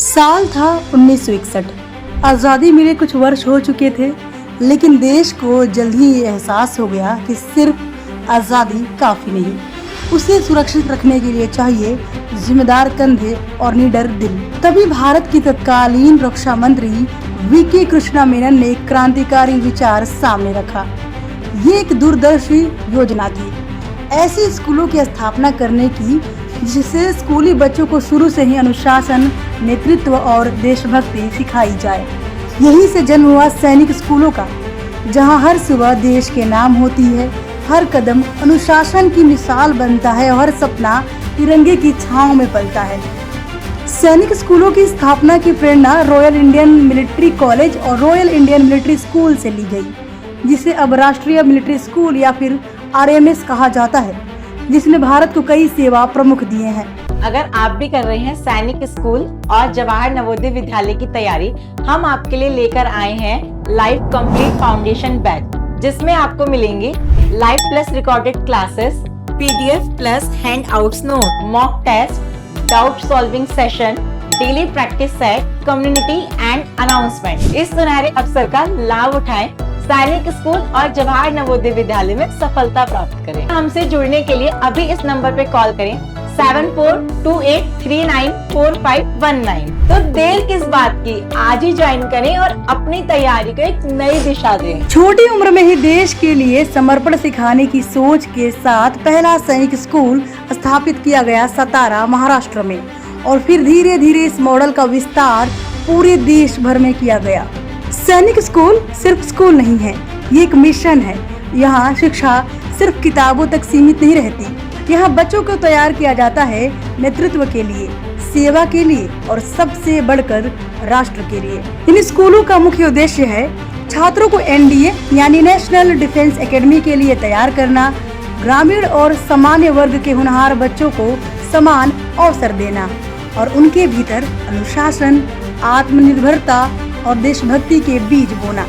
साल था 1961। आज़ादी मिले कुछ वर्ष हो चुके थे, लेकिन देश को जल्द ही ये एहसास हो गया कि सिर्फ आज़ादी काफ़ी नहीं, उसे सुरक्षित रखने के लिए चाहिए जिम्मेदार कंधे और निडर दिल। तभी भारत की तत्कालीन रक्षा मंत्री वी.के. कृष्णा मेनन ने एक क्रांतिकारी विचार सामने रखा। ये एक दूरदर्शी योजना थी, ऐसे स्कूलों की स्थापना करने की जिससे स्कूली बच्चों को शुरू से ही अनुशासन, नेतृत्व और देशभक्ति सिखाई जाए। यही से जन्म हुआ सैनिक स्कूलों का, जहां हर सुबह देश के नाम होती है, हर कदम अनुशासन की मिसाल बनता है और हर सपना तिरंगे की छांव में पलता है। सैनिक स्कूलों की स्थापना की प्रेरणा रॉयल इंडियन मिलिट्री कॉलेज और रॉयल इंडियन मिलिट्री स्कूल से ली गई, जिसे अब राष्ट्रीय मिलिट्री स्कूल या फिर RMS कहा जाता है, जिसने भारत को कई सेवा प्रमुख दिए हैं। अगर आप भी कर रहे हैं सैनिक स्कूल और जवाहर नवोदय विद्यालय की तैयारी, हम आपके लिए लेकर आए हैं लाइव कंप्लीट फाउंडेशन बैच, जिसमें आपको मिलेंगे live plus recorded classes, PDF plus handouts note, mock test, doubt solving session, daily practice set, community and announcement. इस सुनहरे अवसर का लाभ उठाएं, सैनिक स्कूल और जवाहर नवोदय विद्यालय में सफलता प्राप्त करें। हमसे जुड़ने के लिए अभी इस नंबर पे कॉल करें 7428394519। तो देर किस बात की, आज ही ज्वाइन करें और अपनी तैयारी को एक नई दिशा दें। छोटी उम्र में ही देश के लिए समर्पण सिखाने की सोच के साथ पहला सैनिक स्कूल स्थापित किया गया सतारा, महाराष्ट्र में, और फिर धीरे धीरे इस मॉडल का विस्तार पूरे देश भर में किया गया। सैनिक स्कूल सिर्फ स्कूल नहीं है, ये एक मिशन है। यहाँ शिक्षा सिर्फ किताबों तक सीमित नहीं रहती, यहाँ बच्चों को तैयार किया जाता है नेतृत्व के लिए, सेवा के लिए और सबसे बढ़कर राष्ट्र के लिए। इन स्कूलों का मुख्य उद्देश्य है छात्रों को NDA यानी नेशनल डिफेंस एकेडमी के लिए तैयार करना, ग्रामीण और सामान्य वर्ग के होनहार बच्चों को समान अवसर देना और उनके भीतर अनुशासन, आत्मनिर्भरता और देशभक्ति के बीज बोना।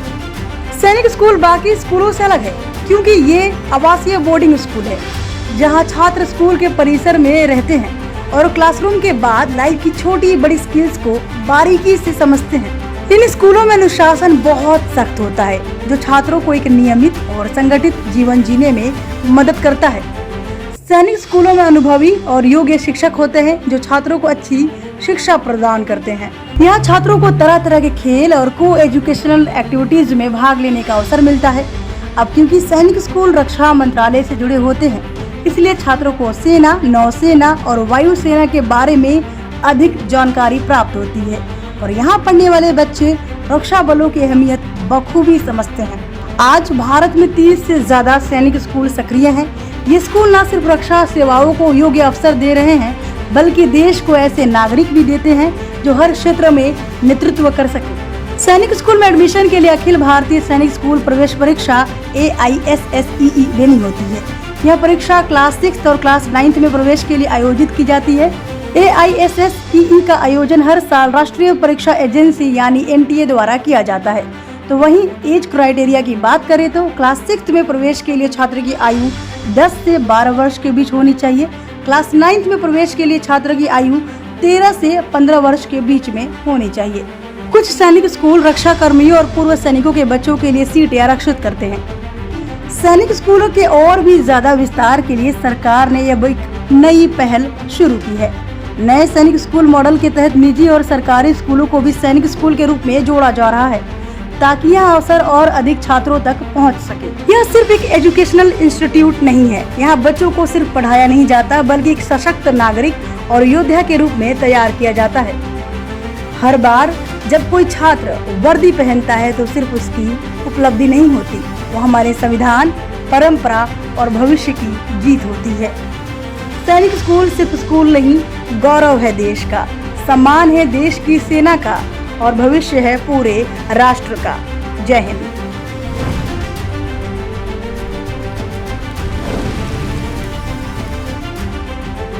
सैनिक स्कूल बाकी स्कूलों से अलग है, क्योंकि ये आवासीय बोर्डिंग स्कूल है, जहां छात्र स्कूल के परिसर में रहते हैं और क्लासरूम के बाद लाइफ की छोटी बड़ी स्किल्स को बारीकी से समझते हैं। इन स्कूलों में अनुशासन बहुत सख्त होता है, जो छात्रों को एक नियमित और संगठित जीवन जीने में मदद करता है। सैनिक स्कूलों में अनुभवी और योग्य शिक्षक होते हैं, जो छात्रों को अच्छी शिक्षा प्रदान करते हैं। यहाँ छात्रों को तरह तरह के खेल और को एजुकेशनल एक्टिविटीज में भाग लेने का अवसर मिलता है। अब क्योंकि सैनिक स्कूल रक्षा मंत्रालय से जुड़े होते हैं, इसलिए छात्रों को सेना, नौसेना और वायुसेना के बारे में अधिक जानकारी प्राप्त होती है और यहाँ पढ़ने वाले बच्चे रक्षा बलों की अहमियत बखूबी समझते हैं। आज भारत में 30 से ज्यादा सैनिक स्कूल सक्रिय हैं। ये स्कूल न सिर्फ रक्षा सेवाओं को योग्य अवसर दे रहे हैं, बल्कि देश को ऐसे नागरिक भी देते हैं जो हर क्षेत्र में नेतृत्व कर सके। सैनिक स्कूल में एडमिशन के लिए अखिल भारतीय सैनिक स्कूल प्रवेश परीक्षा AISSEE देनी होती है। यह परीक्षा क्लास 6 और क्लास 9 में प्रवेश के लिए आयोजित की जाती है। AISSEE का आयोजन हर साल राष्ट्रीय परीक्षा एजेंसी यानी NTA द्वारा किया जाता है। तो वहीं एज क्राइटेरिया की बात करें तो क्लास 6 में प्रवेश के लिए छात्र की आयु 10 से 12 वर्ष के बीच होनी चाहिए। क्लास 9 में प्रवेश के लिए छात्र की आयु 13 से 15 वर्ष के बीच में होनी चाहिए। कुछ सैनिक स्कूल रक्षा कर्मियों और पूर्व सैनिकों के बच्चों के लिए सीटें आरक्षित करते हैं। सैनिक स्कूलों के और भी ज्यादा विस्तार के लिए सरकार ने अब एक नई पहल शुरू की है। नए सैनिक स्कूल मॉडल के तहत निजी और सरकारी स्कूलों को भी सैनिक स्कूल के रूप में जोड़ा जा रहा है, ताकि यह अवसर और अधिक छात्रों तक पहुंच सके। यह सिर्फ एक एजुकेशनल इंस्टीट्यूट नहीं है, यहाँ बच्चों को सिर्फ पढ़ाया नहीं जाता, बल्कि एक सशक्त नागरिक और योद्धा के रूप में तैयार किया जाता है। हर बार जब कोई छात्र वर्दी पहनता है तो सिर्फ उसकी उपलब्धि नहीं होती, वो हमारे संविधान, परंपरा और भविष्य की जीत होती है। सैनिक स्कूल सिर्फ स्कूल नहीं, गौरव है देश का, सम्मान है देश की सेना का और भविष्य है पूरे राष्ट्र का। जय हिंद।